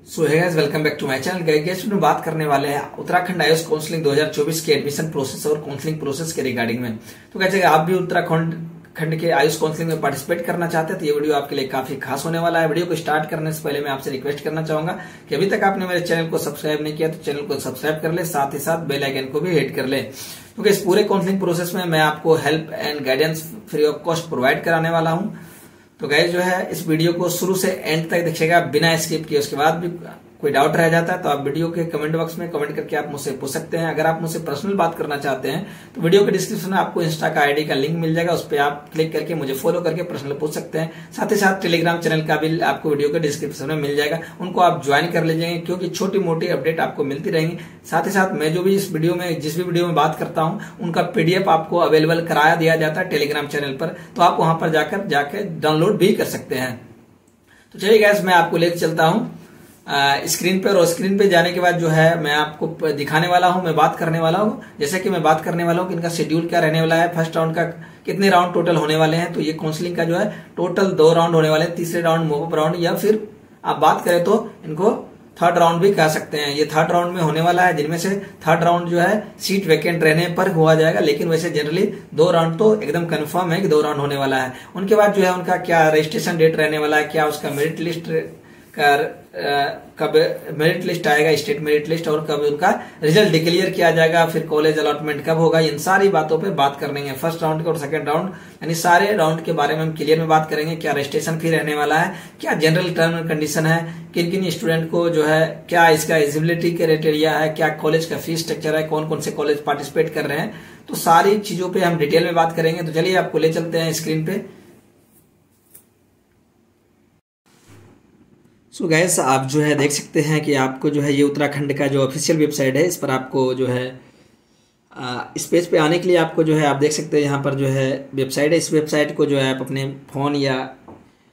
So hey guys, welcome back to my channel. Guys में बात करने वाले हैं उत्तराखंड आयुष काउंसलिंग 2024 के एडमिशन प्रोसेस और काउंसलिंग प्रोसेस के रिगार्डिंग में। तो कैसे आप भी उत्तराखंड के आयुष काउंसलिंग में पार्टिसिपेट करना चाहते हैं तो ये वीडियो आपके लिए काफी खास होने वाला है। वीडियो को स्टार्ट करने से पहले मैं आपसे रिक्वेस्ट करना चाहूंगा कि अभी तक आपने मेरे चैनल को सब्सक्राइब नहीं किया तो चैनल को सब्सक्राइब कर ले, साथ ही साथ बेल आइकन को भी हिट कर ले, क्योंकि इस पूरे काउंसलिंग प्रोसेस में मैं आपको help and guidance free of cost provide कराने वाला हूं। तो गाइस जो है इस वीडियो को शुरू से एंड तक देखिएगा बिना स्किप किए। उसके बाद भी कोई डाउट रह जाता है तो आप वीडियो के कमेंट बॉक्स में कमेंट करके आप मुझसे पूछ सकते हैं। अगर आप मुझसे पर्सनल बात करना चाहते हैं तो वीडियो के डिस्क्रिप्शन में आपको इंस्टा का आईडी का लिंक मिल जाएगा, उस पर आप क्लिक करके मुझे फॉलो करके पर्सनल पूछ सकते हैं। साथ ही साथ टेलीग्राम चैनल का भी आपको वीडियो के डिस्क्रिप्शन में मिल जाएगा, उनको आप ज्वाइन कर लीजिएंगे क्योंकि छोटी मोटी अपडेट आपको मिलती रहेंगी। साथ ही साथ मैं जो भी इस वीडियो में जिस भी वीडियो में बात करता हूं उनका पीडीएफ आपको अवेलेबल कराया दिया जाता है टेलीग्राम चैनल पर, तो आप वहां पर जाके डाउनलोड भी कर सकते हैं। तो चलिए गाइस, मैं आपको लेकर चलता हूं स्क्रीन पर, और स्क्रीन पे जाने के बाद जो है मैं आपको दिखाने वाला हूं, मैं बात करने वाला हूं। जैसे कि मैं बात करने वाला हूं कि इनका शेड्यूल क्या रहने वाला है, फर्स्ट राउंड का कितने राउंड टोटल होने वाले हैं। तो ये काउंसलिंग का जो है टोटल 2 राउंड होने वाले हैं, तीसरे राउंड मूव अप राउंड, या फिर आप बात करें तो इनको थर्ड राउंड भी कह सकते हैं। ये थर्ड राउंड में होने वाला है, जिनमें से थर्ड राउंड जो है सीट वैकेंट रहने पर हुआ जाएगा, लेकिन वैसे जनरली 2 राउंड तो एकदम कंफर्म है कि 2 राउंड होने वाला है। उनके बाद जो है उनका क्या रजिस्ट्रेशन डेट रहने वाला है, क्या उसका मेरिट लिस्ट कब मेरिट लिस्ट आएगा, स्टेट मेरिट लिस्ट, और कब उनका रिजल्ट डिक्लेयर किया जाएगा, फिर कॉलेज अलॉटमेंट कब होगा, इन सारी बातों पे बात करेंगे। फर्स्ट राउंड और सेकंड राउंड यानी सारे राउंड के बारे में हम क्लियर में बात करेंगे। क्या रजिस्ट्रेशन फी रहने वाला है, क्या जनरल टर्म एंड कंडीशन है, किन किन स्टूडेंट को जो है क्या इसका एलिजिबिलिटी क्राइटेरिया है, क्या कॉलेज का फीस स्ट्रक्चर है, कौन कौन से कॉलेज पार्टिसिपेट कर रहे हैं, तो सारी चीजों पे हम डिटेल में बात करेंगे। तो चलिए आपको ले चलते हैं स्क्रीन पे। सो गैस, आप जो है देख सकते हैं कि आपको जो है ये उत्तराखंड का जो ऑफिशियल वेबसाइट है, इस पर आपको जो है इस पेज पे आने के लिए आपको जो है आप देख सकते हैं यहाँ पर जो है वेबसाइट है। इस वेबसाइट को जो है आप अपने फ़ोन या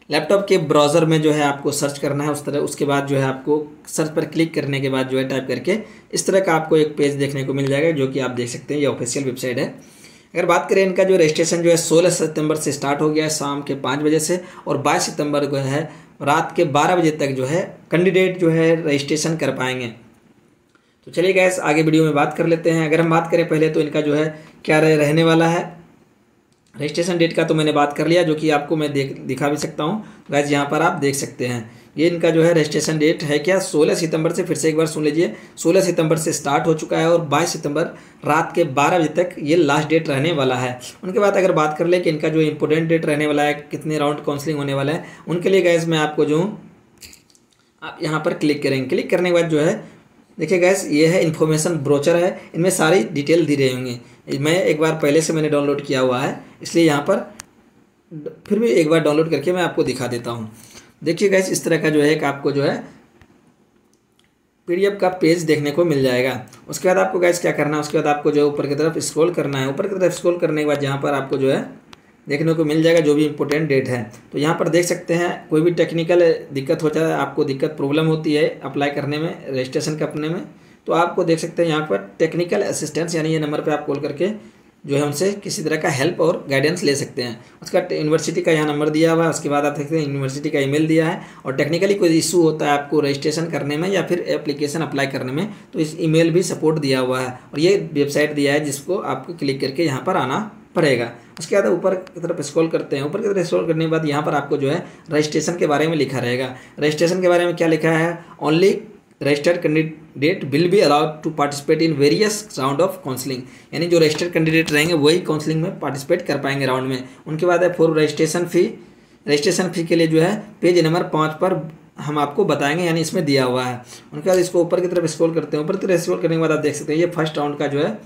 लैपटॉप के ब्राउज़र में जो है आपको सर्च करना है उस तरह। उसके बाद जो है आपको सर्च पर क्लिक करने के बाद जो है टाइप करके इस तरह का आपको एक पेज देखने को मिल जाएगा, जो कि आप देख सकते हैं ये ऑफिशियल वेबसाइट है। अगर बात करें इनका जो रजिस्ट्रेशन जो है 16 सितंबर से स्टार्ट हो गया है शाम के 5 बजे से, और 22 सितंबर को है रात के 12 बजे तक जो है कैंडिडेट जो है रजिस्ट्रेशन कर पाएंगे। तो चलिए गैस आगे वीडियो में बात कर लेते हैं। अगर हम बात करें पहले तो इनका जो है क्या रहने वाला है, रजिस्ट्रेशन डेट का तो मैंने बात कर लिया, जो कि आपको मैं दिखा भी सकता हूँ गैस, यहाँ पर आप देख सकते हैं। ये इनका जो है रजिस्ट्रेशन डेट है क्या 16 सितंबर से, फिर से एक बार सुन लीजिए, 16 सितंबर से स्टार्ट हो चुका है और 22 सितंबर रात के 12 बजे तक ये लास्ट डेट रहने वाला है। उनके बाद अगर बात कर ले कि इनका जो इंपॉर्टेंट डेट रहने वाला है, कितने राउंड काउंसलिंग होने वाला है, उनके लिए गैस मैं आपको जो आप यहाँ पर क्लिक करेंगे। क्लिक करने के बाद जो है देखिए गैस, ये है इन्फॉर्मेशन ब्रोचर है, इनमें सारी डिटेल दी रही होंगी। मैं एक बार पहले से मैंने डाउनलोड किया हुआ है, इसलिए यहाँ पर फिर भी एक बार डाउनलोड करके मैं आपको दिखा देता हूँ। देखिए गैस, इस तरह का जो है आपको जो है पीडीएफ का पेज देखने को मिल जाएगा। उसके बाद आपको गैस क्या करना है, उसके बाद आपको जो ऊपर की तरफ स्क्रॉल करना है। ऊपर की तरफ स्क्रॉल करने के बाद यहाँ पर आपको जो है देखने को मिल जाएगा जो भी इंपॉर्टेंट डेट है। तो यहाँ पर देख सकते हैं कोई भी टेक्निकल दिक्कत होता है, आपको दिक्कत प्रॉब्लम होती है अप्लाई करने में, रजिस्ट्रेशन करने में, तो आपको देख सकते हैं यहाँ पर टेक्निकल असिस्टेंस यानी ये नंबर पे आप कॉल करके जो है उनसे किसी तरह का हेल्प और गाइडेंस ले सकते हैं। उसका यूनिवर्सिटी का यहाँ नंबर दिया हुआ है, उसके बाद आप देखते हैं यूनिवर्सिटी का ईमेल दिया है, और टेक्निकली कोई इशू होता है आपको रजिस्ट्रेशन करने में या फिर एप्लीकेशन अप्लाई करने में तो इस ईमेल भी सपोर्ट दिया हुआ है, और ये वेबसाइट दिया है जिसको आपको क्लिक करके यहाँ पर आना पड़ेगा। उसके बाद ऊपर की तरफ स्क्रॉल करते हैं। ऊपर की तरफ स्क्रॉल करने के बाद यहाँ पर आपको जो है रजिस्ट्रेशन के बारे में लिखा रहेगा। रजिस्ट्रेशन के बारे में क्या लिखा है, only registered candidate will be allowed to participate in various round of counselling, यानी जो रजिस्टर्ड कैंडिडेट रहेंगे वही काउंसलिंग में पार्टिसिपेट कर पाएंगे राउंड में। उनके बाद है फॉर रजिस्ट्रेशन फ़ी के लिए जो है पेज नंबर 5 पर हम आपको बताएंगे, यानी इसमें दिया हुआ है। उनके बाद इसको ऊपर की तरफ स्क्रॉल करते हैं। ऊपर की तरफ स्क्रॉल करने के बाद आप देख सकते हैं ये फर्स्ट राउंड का जो है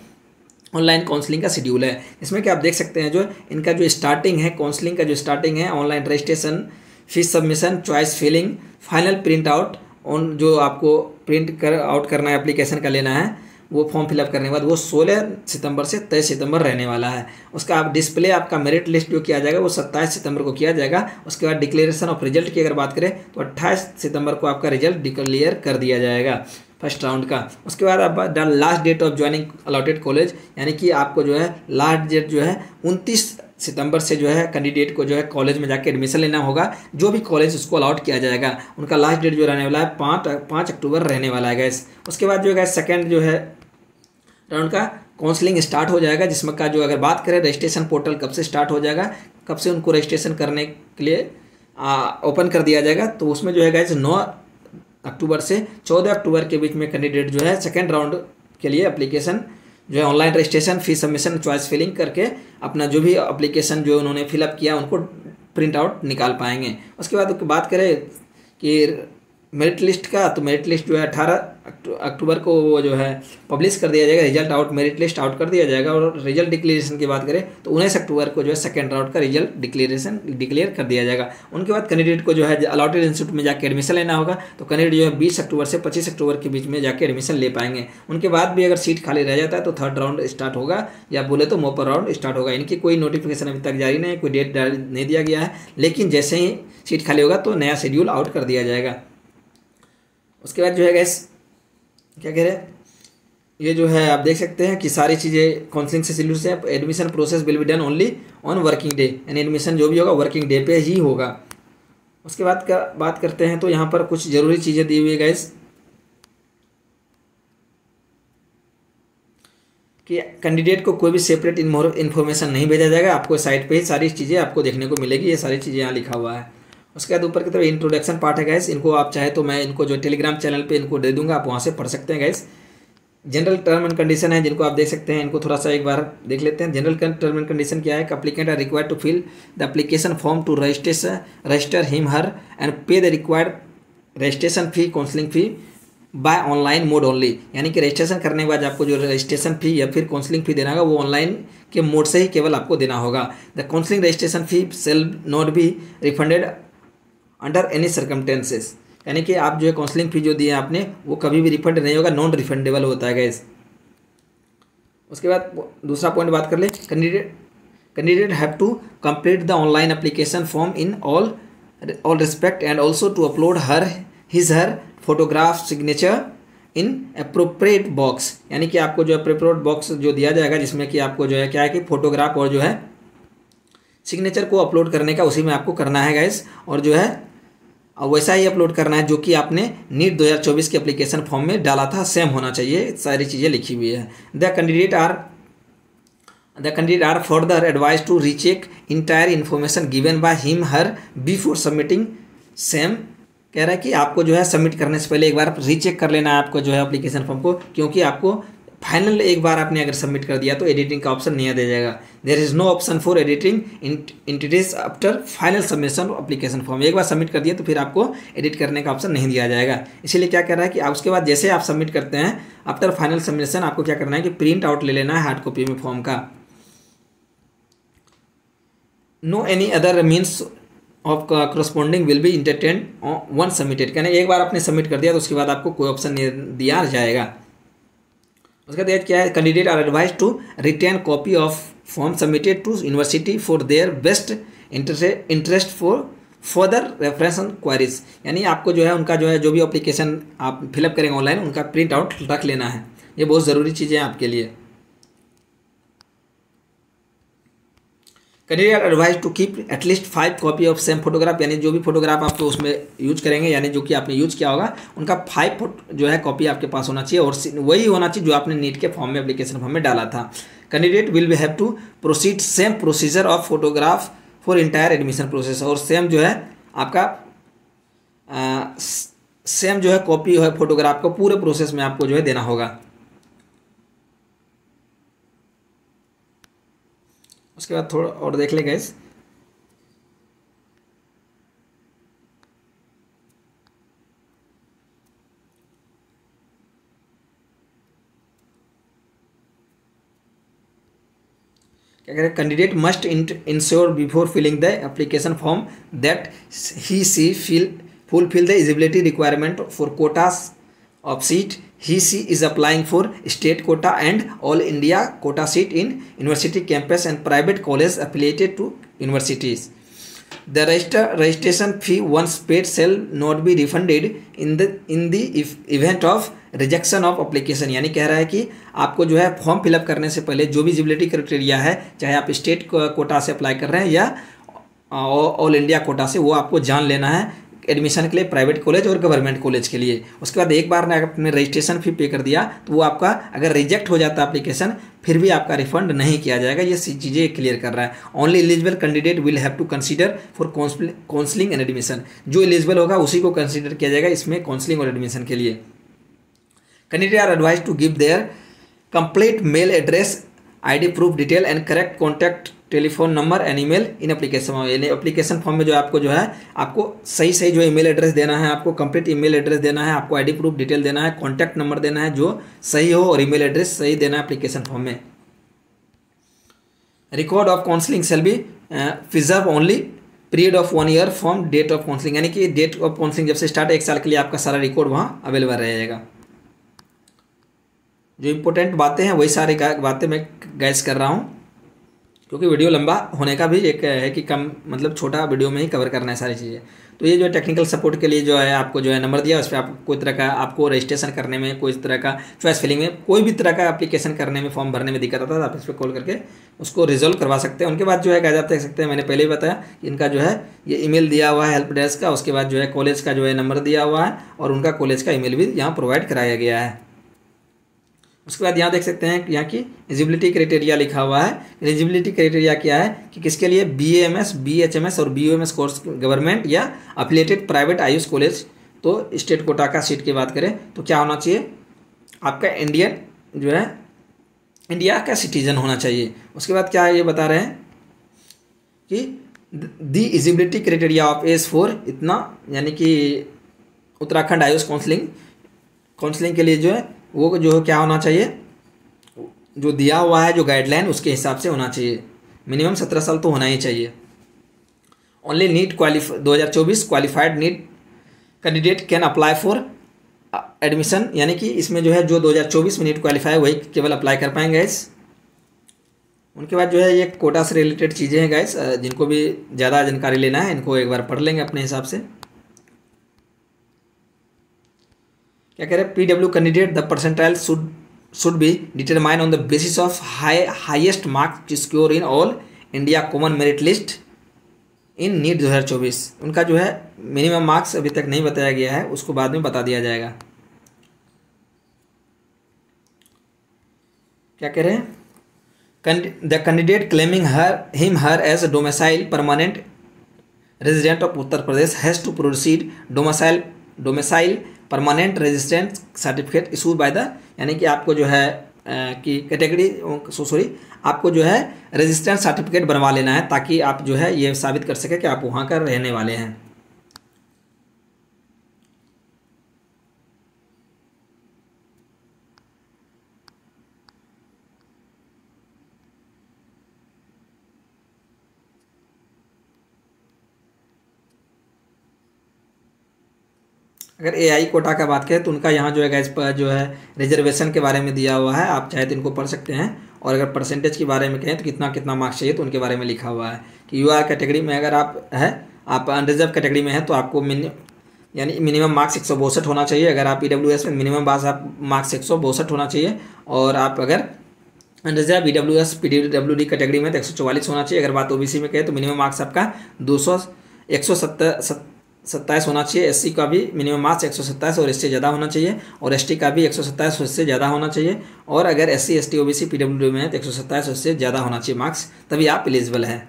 ऑनलाइन काउंसलिंग का शेड्यूल है। इसमें क्या आप देख सकते हैं जो इनका जो स्टार्टिंग है काउंसलिंग का जो स्टार्टिंग है, online registration, fees submission, choice filling, final print out on जो आपको प्रिंट आउट करना है एप्लीकेशन का लेना है, वो फॉर्म फिलअप करने के बाद वो 16 सितंबर से 23 सितंबर रहने वाला है। उसका आप डिस्प्ले आपका मेरिट लिस्ट जो किया जाएगा वो 27 सितंबर को किया जाएगा। उसके बाद डिक्लेरेशन ऑफ रिजल्ट की अगर बात करें तो 28 सितंबर को आपका रिजल्ट डिक्लेयर कर दिया जाएगा फर्स्ट राउंड का। उसके बाद आप last date of joining allotted college, यानी कि आपको जो है लास्ट डेट जो है 29 सितंबर से जो है कैंडिडेट को जो है कॉलेज में जाके एडमिशन लेना होगा। जो भी कॉलेज उसको अलॉट किया जाएगा उनका लास्ट डेट जो रहने वाला है 5 अक्टूबर रहने वाला है गैस। उसके बाद जो है सेकेंड जो है राउंड का काउंसलिंग स्टार्ट हो जाएगा, जिसमें का जो अगर बात करें रजिस्ट्रेशन पोर्टल कब से स्टार्ट हो जाएगा, कब से उनको रजिस्ट्रेशन करने के लिए ओपन कर दिया जाएगा, तो उसमें जो है गैस 9 अक्टूबर से 14 अक्टूबर के बीच में कैंडिडेट जो है सेकेंड राउंड के लिए एप्लीकेशन जो है online registration, fees submission, choice filling करके अपना जो भी एप्लीकेशन जो उन्होंने फिलअप किया उनको प्रिंट आउट निकाल पाएंगे। उसके बाद बात करें कि मेरिट लिस्ट का, तो मेरिट लिस्ट जो है 18 अक्टूबर को वो जो है पब्लिश कर दिया जाएगा, result out, merit list out कर दिया जाएगा। और रिजल्ट डिक्लेरेशन की बात करें तो 19 अक्टूबर को जो है सेकेंड राउंड का रिजल्ट डिक्लेयर कर दिया जाएगा। उनके बाद कैंडिडेट को जो है अलॉटेड इंस्टीट्यूट में जाकर एडमिशन लेना होगा, तो कैंडिडेट जो है 20 अक्टूबर से 25 अक्टूबर के बीच में जाकर एडमिशन ले पाएंगे। उनके बाद भी अगर सीट खाली रह जाता है तो थर्ड राउंड स्टार्ट होगा, या बोले तो मोपर राउंड स्टार्ट होगा। इनकी कोई नोटिफिकेशन अभी तक जारी नहीं है, कोई डेट नहीं दिया गया है, लेकिन जैसे ही सीट खाली होगा तो नया शेड्यूल आउट कर दिया जाएगा। उसके बाद जो है गैस क्या कह रहे हैं, ये जो है आप देख सकते हैं कि सारी चीज़ें काउंसलिंग से शेड्यूल से admission process will be done only on working day, यानी एडमिशन जो भी होगा वर्किंग डे पे ही होगा। उसके बाद का बात करते हैं तो यहाँ पर कुछ ज़रूरी चीज़ें दी हुई है गैस कि कैंडिडेट को कोई भी सेपरेट इन्फॉर्मेशन नहीं भेजा जाएगा, आपको साइट पे ही सारी चीज़ें आपको देखने को मिलेगी, ये सारी चीज़ें यहाँ लिखा हुआ है। उसके बाद ऊपर की तरफ इंट्रोडक्शन पार्ट है गैस, इनको आप चाहे तो मैं इनको जो टेलीग्राम चैनल पे इनको दे दूंगा, आप वहाँ से पढ़ सकते हैं gas. General term and condition है जिनको आप देख सकते हैं, इनको थोड़ा सा एक बार देख लेते हैं। जनरल टर्म एंड कंडीशन क्या है, applicant are required to fill the application form to register him her and pay the required registration fee, counselling fee by online mode only, यानी कि रजिस्ट्रेशन करने के बाद आपको जो रजिस्ट्रेशन फी या फिर काउंसलिंग फी देना होगा वो ऑनलाइन के मोड से ही केवल आपको देना होगा। The counselling registration fee shell not be refunded under any circumstances, यानी कि आप जो है काउंसलिंग फी जो दिए आपने वो कभी भी रिफंड नहीं होगा, नॉन रिफंडेबल होता है गैस। उसके बाद दूसरा पॉइंट बात कर ले, candidate have to complete the online application form in all respect and also to upload her photograph signature in appropriate box, यानी कि आपको जो है अप्रोप्रिएट बॉक्स जो दिया जाएगा जिसमें कि आपको जो है क्या है कि फोटोग्राफ और जो है सिग्नेचर को अपलोड करने का उसी में आपको करना है गैस, और जो है वैसा ही अपलोड करना है जो कि आपने नीट 2024 के एप्लीकेशन फॉर्म में डाला था, सेम होना चाहिए, सारी चीज़ें लिखी हुई है। The candidate are further advise to recheck entire information given by him her before submitting same, कह रहा है कि आपको जो है सबमिट करने से पहले एक बार रीचेक कर लेना है आपको जो है एप्लीकेशन फॉर्म को, क्योंकि आपको फाइनल एक बार आपने अगर सबमिट कर दिया तो एडिटिंग का ऑप्शन नहीं दे जाएगा। There is no option for editing entities after final submission application form, एक बार सबमिट कर दिया तो फिर आपको एडिट करने का ऑप्शन नहीं दिया जाएगा। इसीलिए क्या कर रहा है कि उसके बाद जैसे आप सबमिट करते हैं आफ्टर फाइनल सबमिशन आपको क्या करना है कि प्रिंट आउट ले लेना है हार्ड कॉपी में फॉर्म का। No any other means of corresponding will be entertain once submitted, यानी एक बार आपने सबमिट कर दिया तो उसके बाद आपको कोई ऑप्शन नहीं दिया जाएगा। उसका बाद क्या है, candidate are advise to retain copy of form submitted to university for their best interest for further reference and queries, यानी आपको जो है उनका जो है जो भी एप्लीकेशन आप फिलअप करेंगे ऑनलाइन उनका प्रिंट आउट रख लेना है, ये बहुत ज़रूरी चीज़ें हैं आपके लिए। Candidate advise to keep at least 5 copy of same photograph, यानी जो भी फोटोग्राफ आप उसमें यूज करेंगे यानी जो कि आपने यूज किया होगा उनका 5 जो है कॉपी आपके पास होना चाहिए, और वही होना चाहिए जो आपने नीट के फॉर्म में एप्लीकेशन फॉर्म में डाला था। Candidate will be have to proceed same procedure of photograph for entire admission process, और सेम जो है आपका सेम जो है कॉपी है फोटोग्राफ को पूरे प्रोसेस में आपको जो है देना होगा। उसके बाद थोड़ा और देख ले गैस, क्या कह रहे हैं, candidate must ensure before filling the application form that he she fulfil the eligibility requirement for quotas of seat he she is applying for state quota and all India quota seat in university campus and private college affiliated to universities। The registration fee once paid shall not be refunded in the event of rejection of application. यानी कह रहा है कि आपको जो है form fill up करने से पहले जो भी एलिजिबिलिटी क्राइटेरिया है, चाहे आप स्टेट कोटा से अप्लाई कर रहे हैं या ऑल इंडिया कोटा से, वो आपको जान लेना है एडमिशन के लिए, प्राइवेट कॉलेज और गवर्नमेंट कॉलेज के लिए। उसके बाद एक बार आपने रजिस्ट्रेशन फी पे कर दिया तो वो आपका अगर रिजेक्ट हो जाता है एप्लीकेशन, फिर भी आपका रिफंड नहीं किया जाएगा। ये चीज़ें क्लियर कर रहा है। Only eligible candidate will have to consider for counselling and admission. जो एलिजिबल होगा उसी को कंसीडर किया जाएगा इसमें काउंसलिंग और एडमिशन के लिए। Candidate are advise to give their complete mail address, ID proof detail and correct contact telephone number and email in application. यानी एप्लीकेशन फॉर्म में जो आपको जो है आपको सही जो ईमेल एड्रेस देना है, आपको कंप्लीट ईमेल एड्रेस देना है, आपको ID प्रूफ डिटेल देना है, कॉन्टैक्ट नंबर देना है जो सही हो और ईमेल एड्रेस सही देना है एप्लीकेशन फॉर्म में। Record of counselling shall be preserve only period of 1 year from date of counselling. यानी कि डेट ऑफ काउंसलिंग जब से स्टार्ट 1 साल के लिए आपका सारा रिकॉर्ड वहाँ अवेलेबल रहेगा। जो इंपॉर्टेंट बातें हैं वही सारी बातें मैं गैस कर रहा हूँ, क्योंकि वीडियो लंबा होने का भी एक है कि कम मतलब छोटा वीडियो में ही कवर करना है सारी चीज़ें। तो ये जो टेक्निकल सपोर्ट के लिए जो है आपको जो है नंबर दिया, उस पर आप कोई तरह का आपको रजिस्ट्रेशन करने में, कोई तरह का चॉइस फिलिंग में, कोई भी तरह का एप्लीकेशन करने में, फॉर्म भरने में दिक्कत आता है, आप इस पर कॉल करके उसको रिजोल्व करवा सकते हैं। उनके बाद जो है गाइस आप देख सकते हैं, मैंने पहले ही बताया इनका जो है ये ईमेल दिया हुआ है हेल्प डेस्क का। उसके बाद जो है कॉलेज का जो है नंबर दिया हुआ है और उनका कॉलेज का ईमेल भी यहाँ प्रोवाइड कराया गया है। उसके बाद यहाँ देख सकते हैं यहाँ की एलिजिबिलिटी क्राइटेरिया लिखा हुआ है। एलिजिबिलिटी क्राइटेरिया क्या है कि किसके लिए BAMS, BHMS और BUMS कोर्स गवर्नमेंट या अफिलिएटेड प्राइवेट आयुष कॉलेज। तो स्टेट कोटा का सीट की बात करें तो क्या होना चाहिए, आपका इंडियन जो है इंडिया का सिटीजन होना चाहिए। उसके बाद क्या ये बता रहे हैं कि दी एलिजिबिलिटी क्राइटेरिया ऑफ एज 4 इतना, यानी कि उत्तराखंड आयुष काउंसलिंग के लिए जो है वो जो क्या होना चाहिए, जो दिया हुआ है जो गाइडलाइन उसके हिसाब से होना चाहिए। मिनिमम 17 साल तो होना ही चाहिए। Only NEET 2024 qualified NEET candidate can apply for admission. यानी कि इसमें जो है जो 2024 में नीट क्वालिफाई वही केवल अप्लाई कर पाएंगे गाइस। उनके बाद जो है ये कोटा से रिलेटेड चीज़ें हैं गाइस, जिनको भी ज़्यादा जानकारी लेना है इनको एक बार पढ़ लेंगे अपने हिसाब से। क्या कह रहे हैं, PW candidate the percentile should be determine on the basis of highest marks secure in all India common merit list in NEET 2024। उनका जो है मिनिमम मार्क्स अभी तक नहीं बताया गया है, उसको बाद में बता दिया जाएगा। क्या कह रहे हैं, the candidate claiming her as domicile permanent resident of Uttar Pradesh has to proceed domicile permanent residence certificate issued by the, यानी कि आपको जो है कि कैटेगरी आपको जो है रेजिस्टेंस सर्टिफिकेट बनवा लेना है ताकि आप जो है ये साबित कर सके कि आप वहाँ का रहने वाले हैं। अगर AI कोटा का बात करें तो उनका यहाँ जो है गैस पर जो है रिजर्वेशन के बारे में दिया हुआ है, आप चाहे तो इनको पढ़ सकते हैं। और अगर परसेंटेज के बारे में कहें तो कितना मार्क्स चाहिए तो उनके बारे में लिखा हुआ है कि UR कैटेगरी में अगर आप अनरिजर्व कैटेगरी में हैं तो आपको यानी मिनिमम मार्क्स 162 होना चाहिए। अगर आप EWS में मिनिमम मार्क्स 162 होना चाहिए, और आप अगर अनरिजर्व EWS PWD कैटेगरी में तो 144 होना चाहिए। अगर बात OBC में कहें तो मिनिमम मार्क्स आपका 127 होना चाहिए। SC का भी मिनिमम मार्क्स 127 और इससे ज़्यादा होना चाहिए, और ST का भी 127 उससे ज़्यादा होना चाहिए। और अगर SC ST OBC PWD में है तो 127 उससे ज़्यादा होना चाहिए मार्क्स, तभी आप एलिजिबल हैं।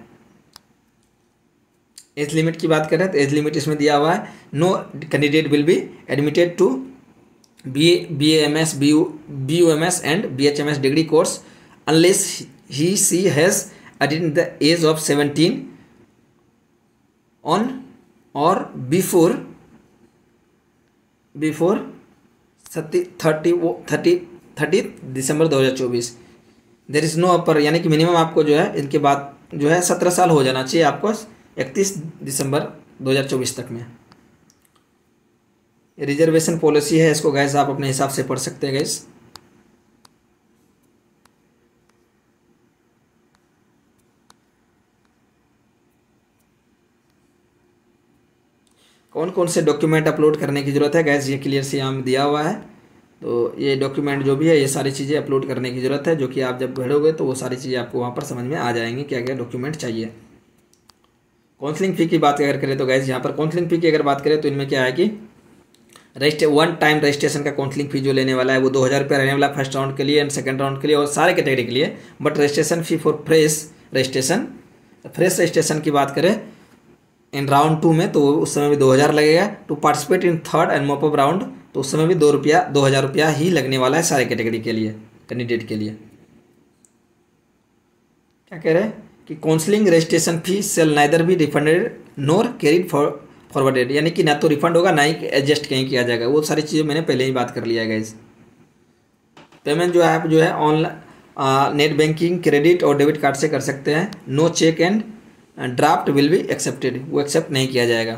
एज लिमिट की बात करें तो एज लिमिट इसमें दिया हुआ है, no candidate will be admitted to BAMS BUMS and BHMS degree course unless he has attained the age of 17 on or before 30 December 2024। There is no upper, यानी कि मिनिमम आपको जो है इनके बाद जो है 17 साल हो जाना चाहिए आपको 31 दिसंबर 2024 तक में। रिजर्वेशन पॉलिसी है, इसको गैस आप अपने हिसाब से पढ़ सकते हैं गैस। कौन कौन से डॉक्यूमेंट अपलोड करने की ज़रूरत है गैस, ये क्लियर से यहाँ दिया हुआ है। तो ये डॉक्यूमेंट जो भी है ये सारी चीज़ें अपलोड करने की ज़रूरत है, जो कि आप जब भरोगे तो वो सारी चीज़ें आपको वहाँ पर समझ में आ जाएंगी क्या क्या डॉक्यूमेंट चाहिए। काउंसलिंग फ़ी की बात अगर करें तो गैस यहाँ पर काउंसलिंग फ़ी की अगर बात करें तो इनमें क्या है कि वन टाइम रजिस्ट्रेशन का काउंसलिंग फ़ी जो लेने वाला है वो 2000 रुपये रहने वाला फर्स्ट राउंड के लिए एंड सेकंड राउंड के लिए और सारे कैटेगरी के लिए। But registration fee for fresh registration की बात करें इन राउंड 2 में तो उस समय भी 2000 लगेगा। To participate in third and mop up round तो उस समय भी 2000 रुपया ही लगने वाला है सारे कैटेगरी के लिए, कैंडिडेट के लिए। क्या कह रहे हैं कि counselling registration fee shall neither be refunded nor carried forwarded, यानी कि ना तो रिफंड होगा ना ही एडजस्ट कहीं किया जाएगा। वो सारी चीज़ें मैंने पहले ही बात कर लिया है गाइस। पेमेंट जो है आप जो है ऑनलाइन नेट बैंकिंग, क्रेडिट और डेबिट कार्ड से कर सकते हैं। No cheque and draft will be accepted, वो एक्सेप्ट नहीं किया जाएगा।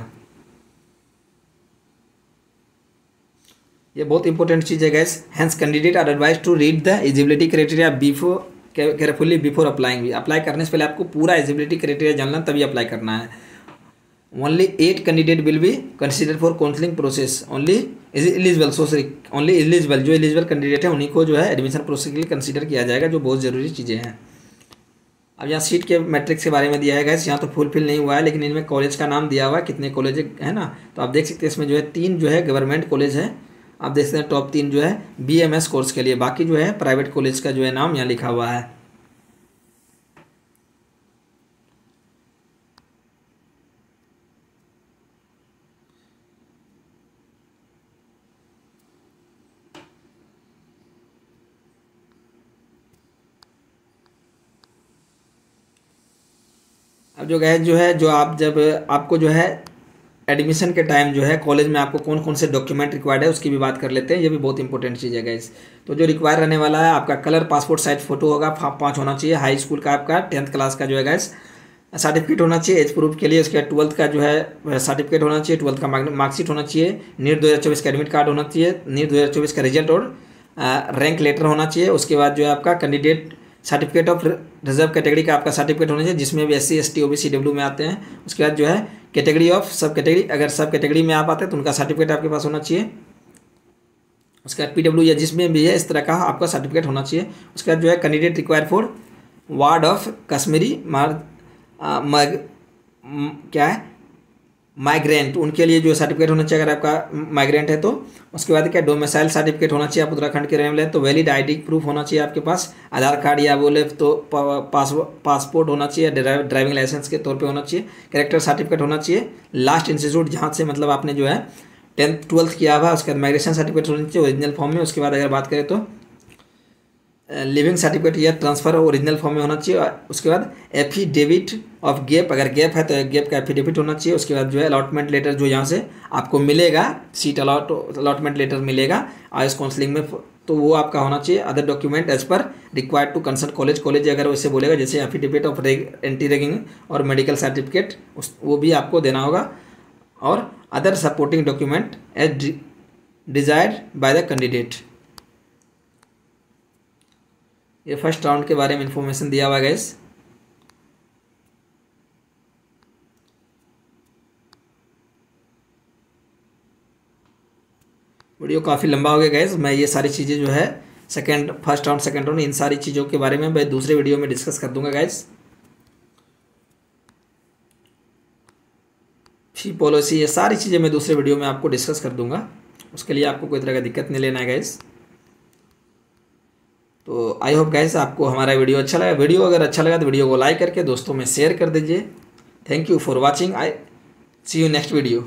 ये बहुत इंपॉर्टेंट चीज़ है guys. Hence candidate are advise to read the eligibility criteria before carefully before applying. भी अप्लाई करने से पहले आपको पूरा एलिजिबिलिटी क्राइटेरिया जानना तभी अप्लाई करना है। Only 8 candidate will be consider for counselling process, only eligible जो एलिजिबल कैंडिडेट है उन्हीं को जो है एडमिशन प्रोसेस के लिए कंसिडर किया जाएगा, जो बहुत ज़रूरी चीज़ें हैं। अब यहाँ सीट के मैट्रिक्स के बारे में दिया है गैस, यहाँ तो फुलफिल नहीं हुआ है लेकिन इनमें कॉलेज का नाम दिया हुआ है, कितने कॉलेज है ना। तो आप देख सकते हैं इसमें जो है 3 जो है गवर्नमेंट कॉलेज है, आप देख सकते हैं टॉप 3 जो है BMS कोर्स के लिए, बाकी जो है प्राइवेट कॉलेज का जो है नाम यहाँ लिखा हुआ है। अब जो गैस जो आप जब आपको जो है एडमिशन के टाइम जो है कॉलेज में आपको कौन कौन से डॉक्यूमेंट रिक्वायर्ड है उसकी भी बात कर लेते हैं। ये भी बहुत इंपॉर्टेंट चीज़ है गैस। तो जो रिक्वायर रहने वाला है आपका कलर पासपोर्ट साइज फोटो होगा 5 होना चाहिए। हाई स्कूल का आपका 10th क्लास का जो है गैस सर्टिफिकेट होना चाहिए एज प्रूफ के लिए। उसके बाद 12th का जो है सर्टिफिकेट होना चाहिए, 12th का मार्कशीट होना चाहिए, नीट 2024 का एडमिट कार्ड होना चाहिए, नीट 2024 का रिजल्ट और रैंक लेटर होना चाहिए। उसके बाद जो है आपका candidate certificate of reserve category का आपका सर्टिफिकेट होना चाहिए, जिसमें भी SC ST OBC CW में आते हैं। उसके बाद जो है कैटेगरी ऑफ सब कैटेगरी, अगर सब कैटेगरी में आप आते हैं तो उनका सर्टिफिकेट आपके पास होना चाहिए। उसके बाद PW या जिसमें भी है इस तरह का आपका सर्टिफिकेट होना चाहिए। उसके बाद जो है candidate require for ward of Kashmiri क्या है माइग्रेंट, उनके लिए जो सर्टिफिकेट होना चाहिए अगर आपका माइग्रेंट है तो। उसके बाद क्या डोमिसाइल सर्टिफिकेट होना चाहिए, आप उत्तराखंड के रहने वाले हैं तो वैलिड ID प्रूफ होना चाहिए आपके पास, आधार कार्ड या बोले तो पासपोर्ट होना चाहिए, ड्राइविंग लाइसेंस के तौर पे होना चाहिए, कैरेक्टर सर्टिफिकेट होना चाहिए, लास्ट इंस्टीट्यूट जहाँ से मतलब आपने जो है 10th 12th किया हुआ, उसके बाद माइग्रेशन सर्टिफिकेट होना चाहिए ओरिजिनल फॉर्म में। उसके बाद अगर बात करें तो लिविंग सर्टिफिकेट या ट्रांसफ़र ओरिजिनल फॉर्म में होना चाहिए। उसके बाद एफिडेविट ऑफ गैप, अगर गैप है तो गैप का एफिडेविट होना चाहिए। उसके बाद जो है अलॉटमेंट लेटर जो यहाँ से आपको मिलेगा, सीट अलॉटमेंट लेटर मिलेगा आयुष काउंसलिंग में, तो वो आपका होना चाहिए। Other document as per required to concern college अगर वैसे बोलेगा जैसे एफिडेविट ऑफ एंटी रैगिंग और मेडिकल सर्टिफिकेट वो भी आपको देना होगा। और other supporting document as desired by the candidate. ये फर्स्ट राउंड के बारे में इंफॉर्मेशन दिया हुआ है गाइस। वीडियो काफ़ी लंबा हो गया गाइस। मैं ये सारी चीज़ें जो है first round second round in सारी चीज़ों के बारे में मैं दूसरे वीडियो में डिस्कस कर दूंगा गाइस। फी पॉलिसी ये सारी चीज़ें मैं दूसरे वीडियो में आपको डिस्कस कर दूंगा, उसके लिए आपको कोई तरह का दिक्कत नहीं लेना है गाइस। तो आई होप गाइस आपको हमारा वीडियो अच्छा लगा। वीडियो अगर अच्छा लगा तो वीडियो को लाइक करके दोस्तों में शेयर कर दीजिए। Thank you for watching. I see you next video.